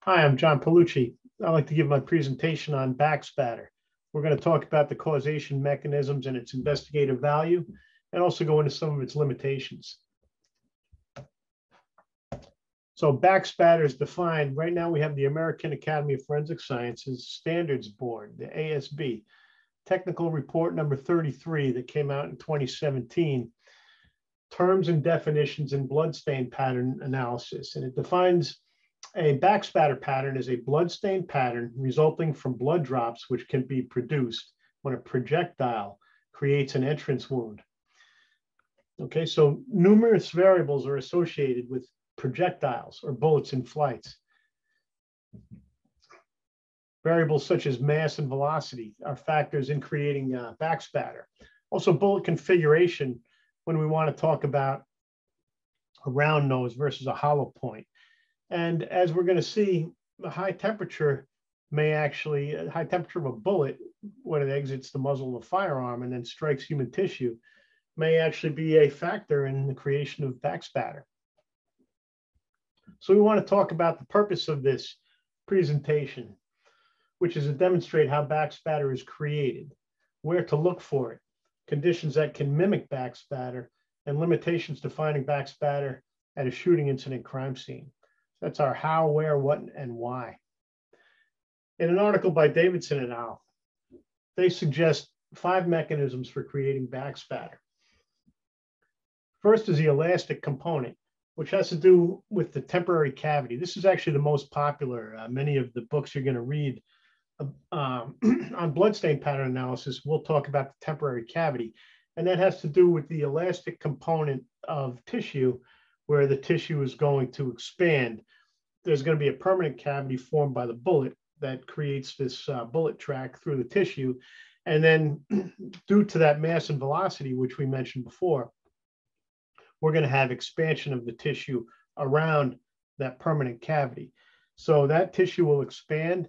Hi, I'm John Palucci. I'd like to give my presentation on backspatter. We're going to talk about the causation mechanisms and its investigative value, and also go into some of its limitations. So backspatter is defined. Right now we have the American Academy of Forensic Sciences Standards Board, the ASB, technical report number 33 that came out in 2017, terms and definitions in bloodstain pattern analysis. And it defines a backspatter pattern is a bloodstain pattern resulting from blood drops which can be produced when a projectile creates an entrance wound. Okay, so numerous variables are associated with projectiles or bullets in flights. Variables such as mass and velocity are factors in creating backspatter. Also, bullet configuration, when we want to talk about a round nose versus a hollow point. And as we're going to see, the high temperature of a bullet, when it exits the muzzle of a firearm and then strikes human tissue, may actually be a factor in the creation of backspatter. So we want to talk about the purpose of this presentation, which is to demonstrate how backspatter is created, where to look for it, conditions that can mimic backspatter, and limitations defining backspatter at a shooting incident crime scene. That's our how, where, what, and why. In an article by Davidson et al., they suggest 5 mechanisms for creating backspatter. First is the elastic component, which has to do with the temporary cavity. This is actually the most popular. Many of the books you're going to read on bloodstain pattern analysis will talk about the temporary cavity. And that has to do with the elastic component of tissue where the tissue is going to expand. There's going to be a permanent cavity formed by the bullet that creates this bullet track through the tissue. And then due to that mass and velocity, which we mentioned before, we're going to have expansion of the tissue around that permanent cavity. So that tissue will expand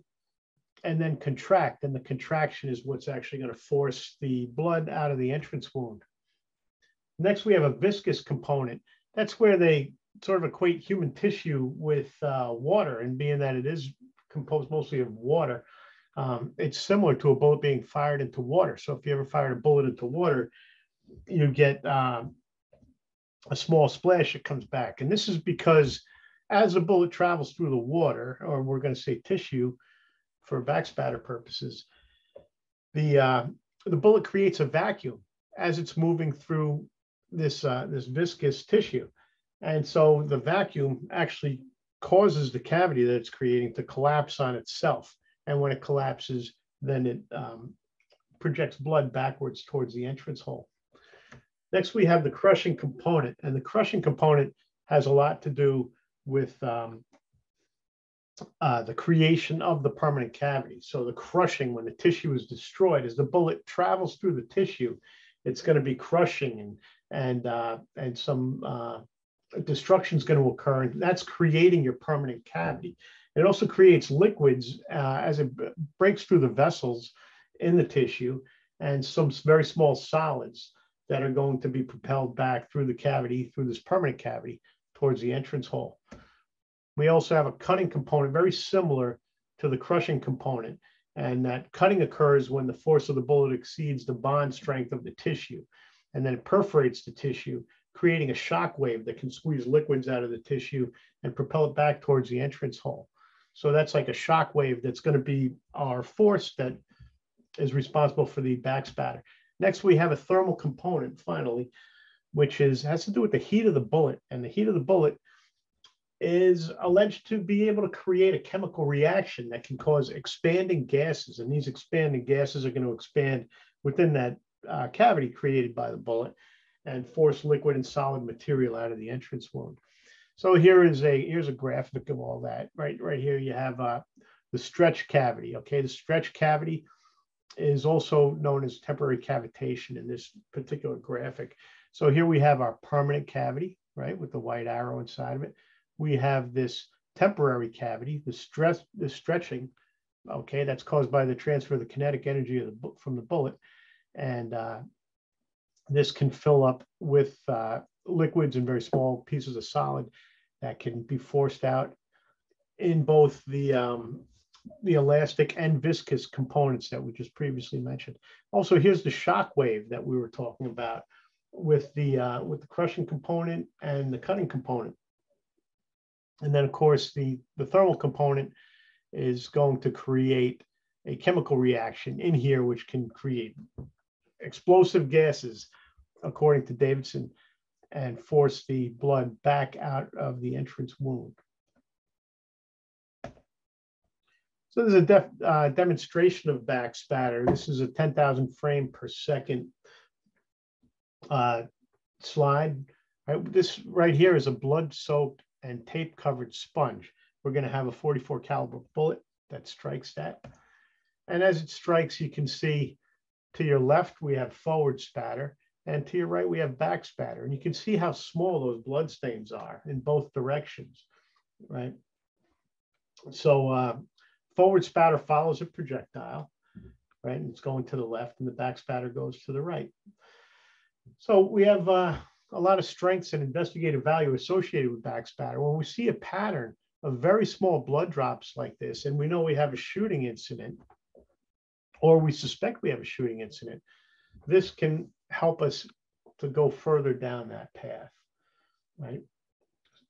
and then contract. And the contraction is what's actually going to force the blood out of the entrance wound. Next, we have a viscous component. That's where they sort of equate human tissue with water, and being that it is composed mostly of water, it's similar to a bullet being fired into water. So if you ever fired a bullet into water, you get a small splash that comes back. And this is because as the bullet travels through the water, or we're going to say tissue for backspatter purposes, the bullet creates a vacuum as it's moving through this viscous tissue. And so the vacuum actually causes the cavity that it's creating to collapse on itself. And when it collapses, then it projects blood backwards towards the entrance hole. Next, we have the crushing component. And the crushing component has a lot to do with the creation of the permanent cavity. So the crushing, when the tissue is destroyed, as the bullet travels through the tissue, it's going to be crushing and some destruction is going to occur, and that's creating your permanent cavity. It also creates liquids as it breaks through the vessels in the tissue, and some very small solids that are going to be propelled back through the cavity, through this permanent cavity, towards the entrance hole. We also have a cutting component, very similar to the crushing component, and that cutting occurs when the force of the bullet exceeds the bond strength of the tissue, and then it perforates the tissue, creating a shock wave that can squeeze liquids out of the tissue and propel it back towards the entrance hole. So that's like a shock wave that's going to be our force that is responsible for the backspatter. Next, we have a thermal component, finally, which has to do with the heat of the bullet. And the heat of the bullet is alleged to be able to create a chemical reaction that can cause expanding gases. And these expanding gases are going to expand within that cavity created by the bullet and force liquid and solid material out of the entrance wound. So here's a graphic of all that. Right here you have the stretch cavity. Okay, the stretch cavity is also known as temporary cavitation in this particular graphic. So here we have our permanent cavity, right, with the white arrow inside of it. We have this temporary cavity, the stretching. Okay, that's caused by the transfer of the kinetic energy from the bullet, and this can fill up with liquids and very small pieces of solid that can be forced out in both the elastic and viscous components that we just previously mentioned. Also, here's the shock wave that we were talking about with the crushing component and the cutting component. And then, of course, the thermal component is going to create a chemical reaction in here, which can create explosive gases, according to Davidson, and force the blood back out of the entrance wound. So there's a demonstration of backspatter. This is a 10,000 frame per second slide. Right? This right here is a blood-soaked and tape-covered sponge. We're going to have a 44 caliber bullet that strikes that. And as it strikes, you can see to your left, we have forward spatter, and to your right, we have backspatter. And you can see how small those blood stains are in both directions, right? So forward spatter follows a projectile, right? And it's going to the left, and the backspatter goes to the right. So we have a lot of strengths and investigative value associated with backspatter. When we see a pattern of very small blood drops like this, and we know we have a shooting incident, or we suspect we have a shooting incident, this can help us to go further down that path, right?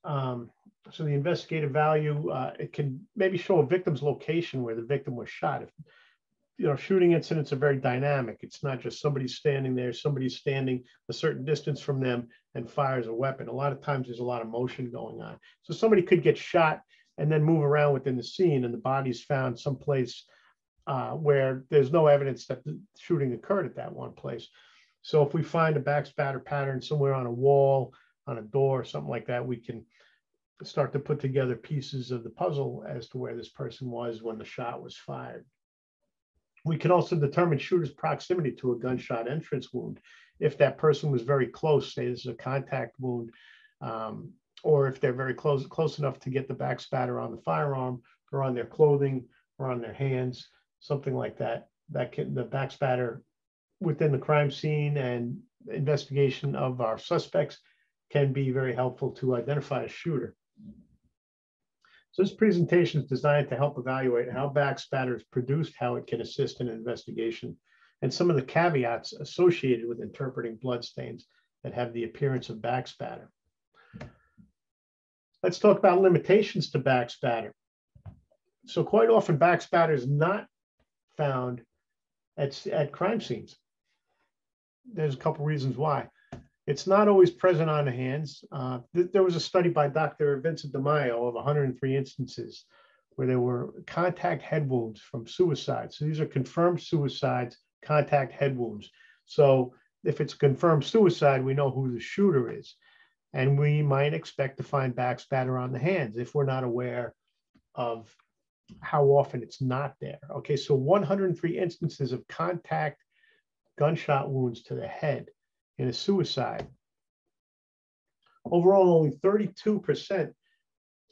So the investigative value, it can maybe show a victim's location where the victim was shot. If, you know, shooting incidents are very dynamic. It's not just somebody standing there, somebody's standing a certain distance from them and fires a weapon. A lot of times there's a lot of motion going on. So somebody could get shot and then move around within the scene, and the body's found someplace where there's no evidence that the shooting occurred at that one place. So if we find a backspatter pattern somewhere on a wall, on a door, something like that, we can start to put together pieces of the puzzle as to where this person was when the shot was fired. We can also determine shooter's proximity to a gunshot entrance wound. If that person was very close, say this is a contact wound, or if they're very close enough to get the backspatter on the firearm or on their clothing or on their hands, something like that, the backspatter within the crime scene and investigation of our suspects can be very helpful to identify a shooter. So this presentation is designed to help evaluate how backspatter is produced, how it can assist in an investigation, and some of the caveats associated with interpreting bloodstains that have the appearance of backspatter. Let's talk about limitations to backspatter. So quite often backspatter is not found at crime scenes. There's a couple reasons why. It's not always present on the hands. There was a study by Dr. Vincent DeMaio of 103 instances where there were contact head wounds from suicide. So these are confirmed suicides, contact head wounds. So if it's confirmed suicide, we know who the shooter is. And we might expect to find backspatter on the hands if we're not aware of how often it's not there. Okay, so 103 instances of contact gunshot wounds to the head in a suicide. Overall, only 32%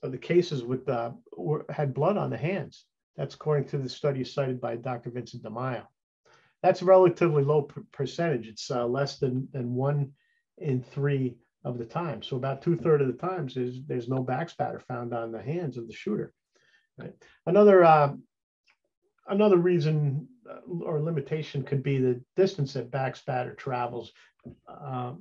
of the cases with had blood on the hands. That's according to the study cited by Dr. Vincent DeMaio. That's a relatively low percentage. It's less than 1 in 3 of the time. So about 2/3 of the times there's no backspatter found on the hands of the shooter. Right? Another reason or limitation could be the distance that backspatter travels.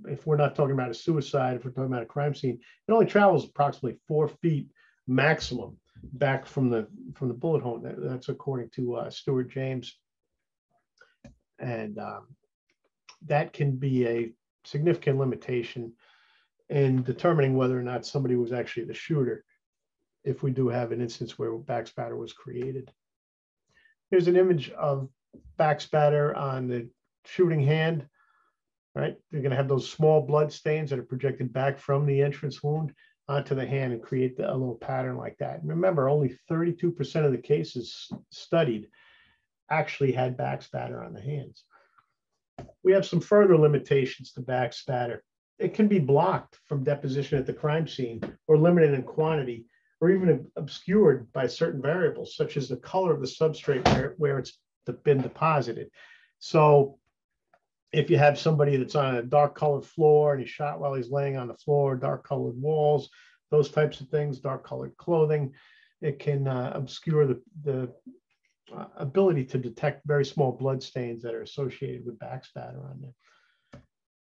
If we're not talking about a suicide, if we're talking about a crime scene, it only travels approximately 4 feet maximum back from the bullet hole. That's according to Stuart James, and that can be a significant limitation in determining whether or not somebody was actually the shooter, if we do have an instance where backspatter was created. Here's an image of backspatter on the shooting hand, right? You're going to have those small blood stains that are projected back from the entrance wound onto the hand and create a little pattern like that. And remember, only 32% of the cases studied actually had backspatter on the hands. We have some further limitations to backspatter. It can be blocked from deposition at the crime scene or limited in quantity, or even obscured by certain variables, such as the color of the substrate where it's been deposited. So if you have somebody that's on a dark colored floor and he's shot while he's laying on the floor, dark colored walls, those types of things, dark colored clothing, it can obscure the ability to detect very small blood stains that are associated with backspatter on there.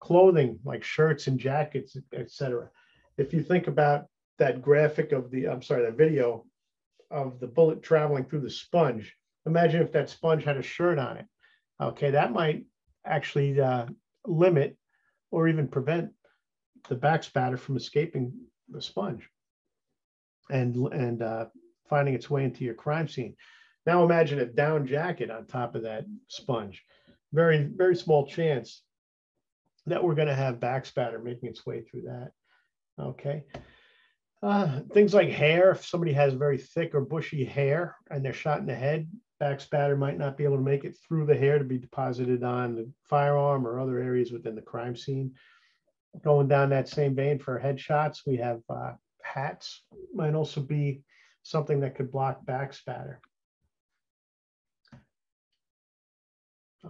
Clothing like shirts and jackets, etc. If you think about that graphic of the, that video of the bullet traveling through the sponge, imagine if that sponge had a shirt on it. Okay, that might actually limit or even prevent the backspatter from escaping the sponge and finding its way into your crime scene. Now imagine a down jacket on top of that sponge. Very, very small chance that we're going to have backspatter making its way through that. Okay. Things like hair. If somebody has very thick or bushy hair and they're shot in the head, backspatter might not be able to make it through the hair to be deposited on the firearm or other areas within the crime scene. Going down that same vein for headshots, we have hats. Might also be something that could block backspatter.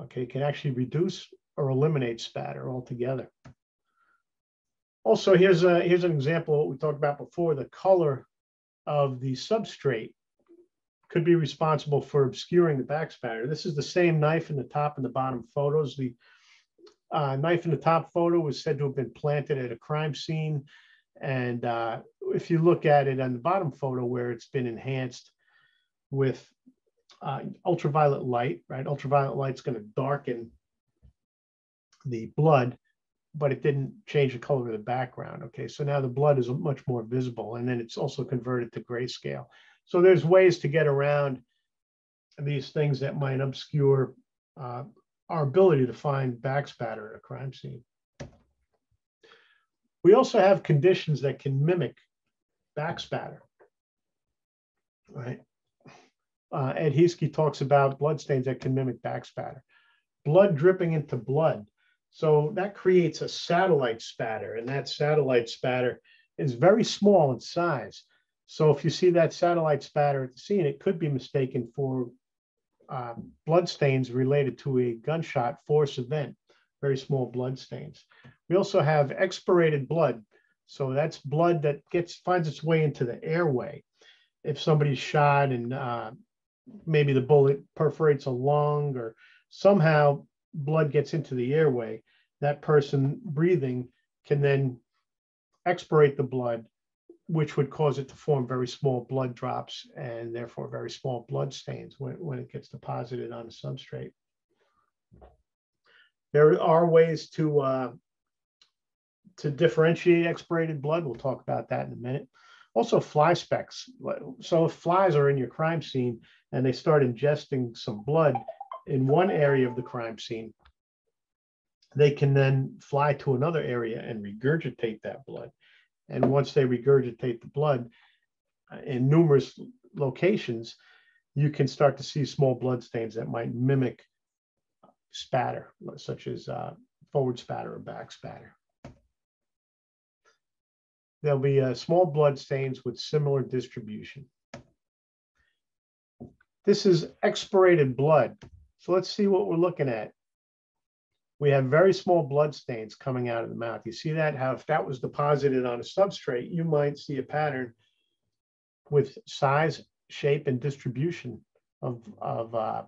Okay, can actually reduce or eliminate spatter altogether. Also, here's an example of what we talked about before. The color of the substrate could be responsible for obscuring the backspatter. This is the same knife in the top and the bottom photos. The knife in the top photo was said to have been planted at a crime scene. And if you look at it on the bottom photo where it's been enhanced with ultraviolet light, right? Ultraviolet light's going to darken the blood, but it didn't change the color of the background. Okay, so now the blood is much more visible, and then it's also converted to grayscale. So there's ways to get around these things that might obscure our ability to find backspatter at a crime scene. We also have conditions that can mimic backspatter, right? Ed Hiesky talks about bloodstains that can mimic backspatter. Blood dripping into blood. So that creates a satellite spatter, and that satellite spatter is very small in size. So if you see that satellite spatter at the scene, it could be mistaken for blood stains related to a gunshot force event, very small blood stains. We also have expirated blood. So that's blood that finds its way into the airway. If somebody's shot and maybe the bullet perforates a lung or somehow blood gets into the airway, that person breathing can then expirate the blood, which would cause it to form very small blood drops and therefore very small blood stains when it gets deposited on a substrate. There are ways to differentiate expirated blood. We'll talk about that in a minute. Also, fly specks. So if flies are in your crime scene and they start ingesting some blood in one area of the crime scene, they can then fly to another area and regurgitate that blood. And once they regurgitate the blood in numerous locations, you can start to see small blood stains that might mimic spatter, such as forward spatter or back spatter. There'll be small blood stains with similar distribution. This is expirated blood. So let's see what we're looking at. We have very small blood stains coming out of the mouth. You see that? How if that was deposited on a substrate, you might see a pattern with size, shape, and distribution of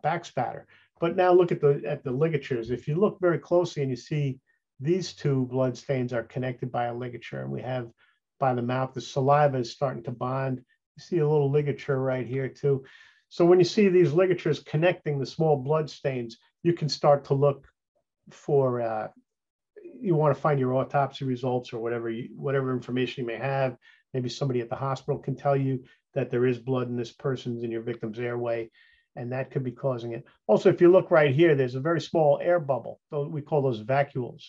backspatter. But now look at the ligatures. If you look very closely and you see these two blood stains are connected by a ligature, and we have by the mouth, the saliva is starting to bond. You see a little ligature right here too. So when you see these ligatures connecting the small blood stains, you can start to look for, you want to find your autopsy results or whatever information you may have. Maybe somebody at the hospital can tell you that there is blood in this person's, in your victim's airway, and that could be causing it. Also, if you look right here, there's a very small air bubble. We call those vacuoles,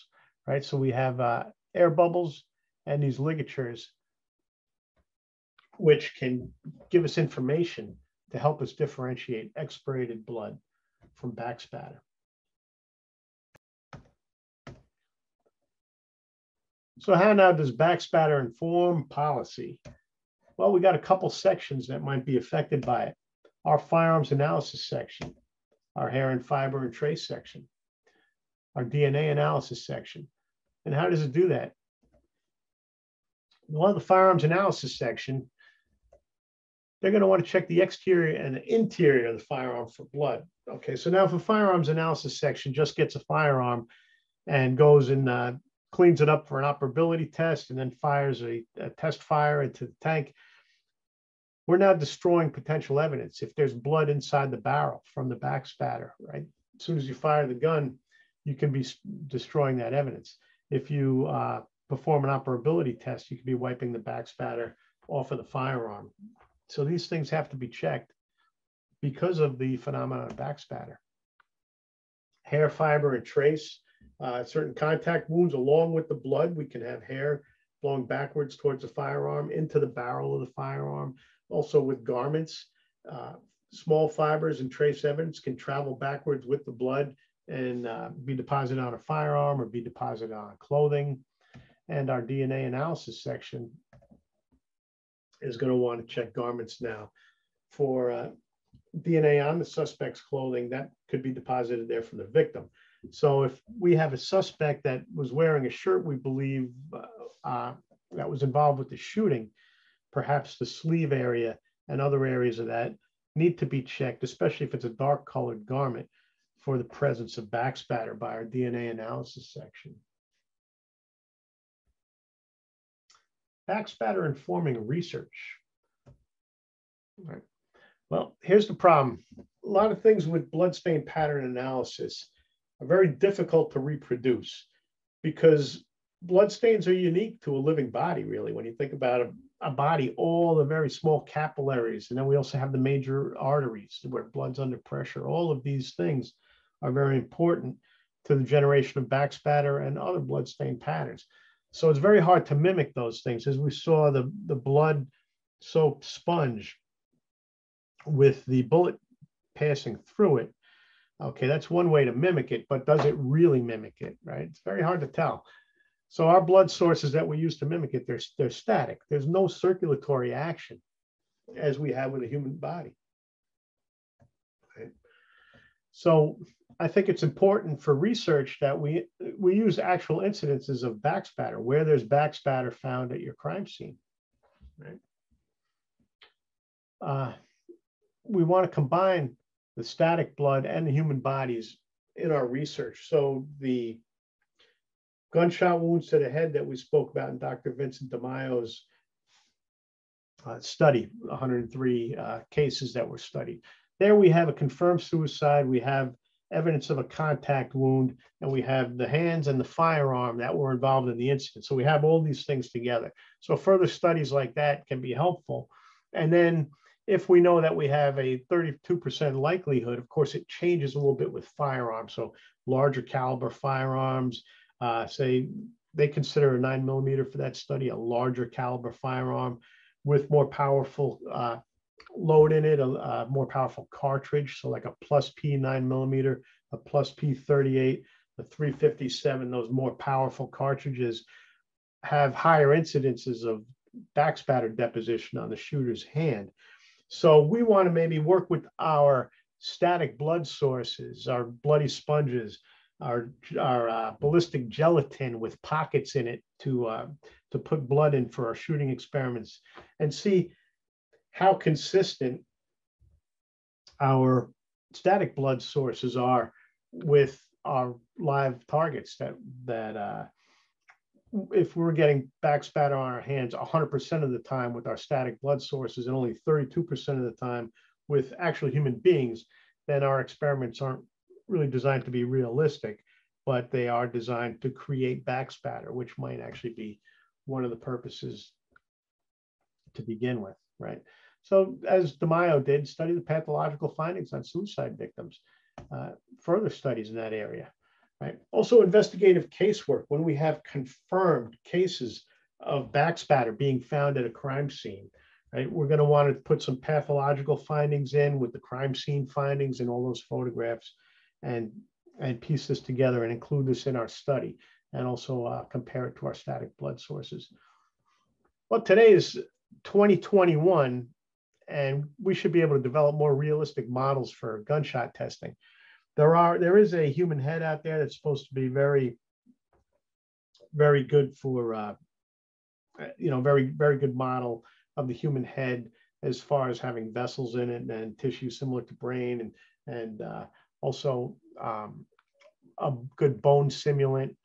right? So we have air bubbles and these ligatures, which can give us information to help us differentiate expirated blood from backspatter. So how now does backspatter inform policy? Well, we got a couple sections that might be affected by it. Our firearms analysis section, our hair and fiber and trace section, our DNA analysis section. And how does it do that? Well, the firearms analysis section they're going to want to check the exterior and the interior of the firearm for blood. Okay, so now if a firearms analysis section just gets a firearm and goes and cleans it up for an operability test and then fires a test fire into the tank, we're now destroying potential evidence. If there's blood inside the barrel from the backspatter, right? As soon as you fire the gun, you can be destroying that evidence. If you perform an operability test, you could be wiping the backspatter off of the firearm. So these things have to be checked because of the phenomenon of backspatter. Hair, fiber, and trace. Certain contact wounds along with the blood, we can have hair flowing backwards towards the firearm into the barrel of the firearm. Also with garments, small fibers and trace evidence can travel backwards with the blood and be deposited on a firearm or be deposited on clothing. And our DNA analysis section is going to want to check garments now for DNA on the suspect's clothing that could be deposited there from the victim. So if we have a suspect that was wearing a shirt we believe that was involved with the shooting, perhaps the sleeve area and other areas of that need to be checked, especially if it's a dark colored garment, for the presence of backspatter by our DNA analysis section. Backspatter informing research. All right. Well, here's the problem. A lot of things with bloodstain pattern analysis are very difficult to reproduce because bloodstains are unique to a living body, really. When you think about a body, all the very small capillaries, and then we also have the major arteries where blood's under pressure. All of these things are very important to the generation of backspatter and other bloodstain patterns. So it's very hard to mimic those things. As we saw the blood soaked sponge with the bullet passing through it. Okay, that's one way to mimic it, but does it really mimic it, right? It's very hard to tell. So our blood sources that we use to mimic it, they're static. There's no circulatory action as we have with a human body. Okay. So I think it's important for research that we use actual incidences of backspatter, where there's backspatter found at your crime scene, right? We want to combine the static blood and the human bodies in our research. So the gunshot wounds to the head that we spoke about in Dr. Vincent DeMaio's study, 103 cases that were studied. There we have a confirmed suicide, we have evidence of a contact wound, and we have the hands and the firearm that were involved in the incident. So we have all these things together. So further studies like that can be helpful. And then if we know that we have a 32% likelihood, of course, it changes a little bit with firearms. So larger caliber firearms, say they consider a 9mm for that study, a larger caliber firearm with more powerful load in it, a more powerful cartridge. So like a plus P 9mm, a plus P 38, the 357, those more powerful cartridges have higher incidences of backspatter deposition on the shooter's hand. So we want to maybe work with our static blood sources, our bloody sponges, our ballistic gelatin with pockets in it to put blood in for our shooting experiments and see how consistent our static blood sources are with our live targets that if we're getting backspatter on our hands 100% of the time with our static blood sources and only 32% of the time with actual human beings, then our experiments aren't really designed to be realistic, but they are designed to create backspatter, which might actually be one of the purposes to begin with, right? So as DeMaio did, study the pathological findings on suicide victims, further studies in that area. Right. Also, investigative casework. When we have confirmed cases of backspatter being found at a crime scene, right, we're going to want to put some pathological findings in with the crime scene findings and all those photographs, and piece this together and include this in our study, and also compare it to our static blood sources. Well, today is 2021, and we should be able to develop more realistic models for gunshot testing. There is a human head out there that's supposed to be very, very good for, very good model of the human head as far as having vessels in it and tissue similar to brain, and also a good bone simulant.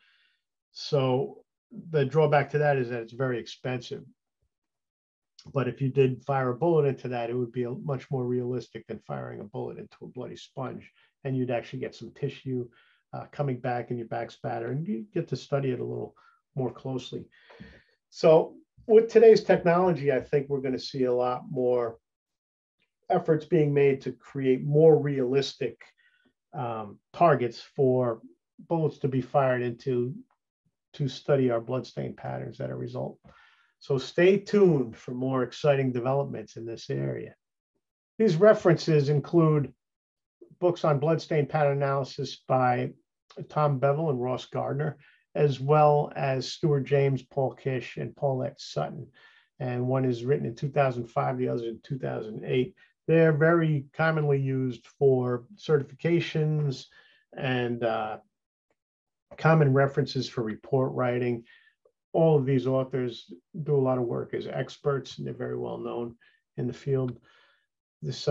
So the drawback to that is that it's very expensive. But if you did fire a bullet into that, it would be much more realistic than firing a bullet into a bloody sponge. And you'd actually get some tissue coming back in your backspatter, and you get to study it a little more closely. So with today's technology, I think we're going to see a lot more efforts being made to create more realistic targets for bullets to be fired into, to study our bloodstain patterns as a result. So stay tuned for more exciting developments in this area. These references include books on bloodstain pattern analysis by Tom Bevel and Ross Gardner, as well as Stuart James, Paul Kish, and Paulette Sutton. And one is written in 2005, the other in 2008. They're very commonly used for certifications and common references for report writing. All of these authors do a lot of work as experts, and they're very well known in the field. This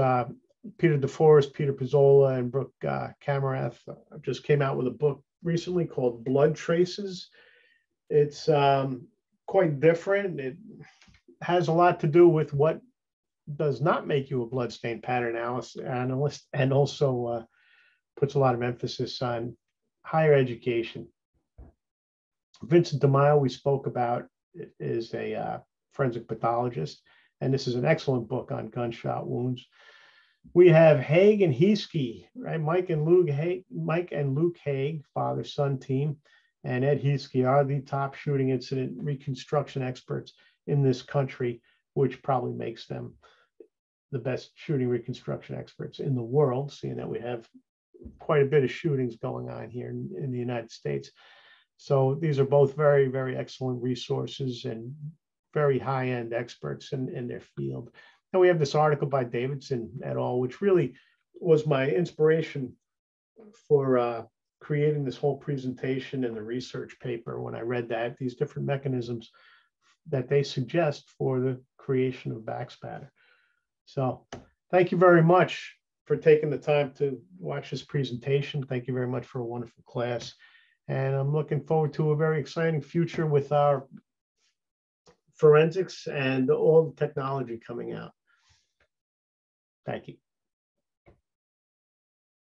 Peter DeForest, Peter Pizzola, and Brooke Kamarath just came out with a book recently called Blood Traces. It's quite different. It has a lot to do with what does not make you a bloodstain pattern analyst, and also puts a lot of emphasis on higher education. Vincent DeMaio, we spoke about, is a forensic pathologist, and this is an excellent book on gunshot wounds. We have Haig and Heesky, right? Mike and Luke Haig, father-son team, and Ed Heesky are the top shooting incident reconstruction experts in this country, which probably makes them the best shooting reconstruction experts in the world, seeing that we have quite a bit of shootings going on here in the United States. So these are both very, very excellent resources and very high-end experts in their field. And we have this article by Davidson et al., which really was my inspiration for creating this whole presentation and the research paper when I read that, these different mechanisms that they suggest for the creation of Backspatter. So thank you very much for taking the time to watch this presentation. Thank you very much for a wonderful class. And I'm looking forward to a very exciting future with our forensics and all the technology coming out. Thank you.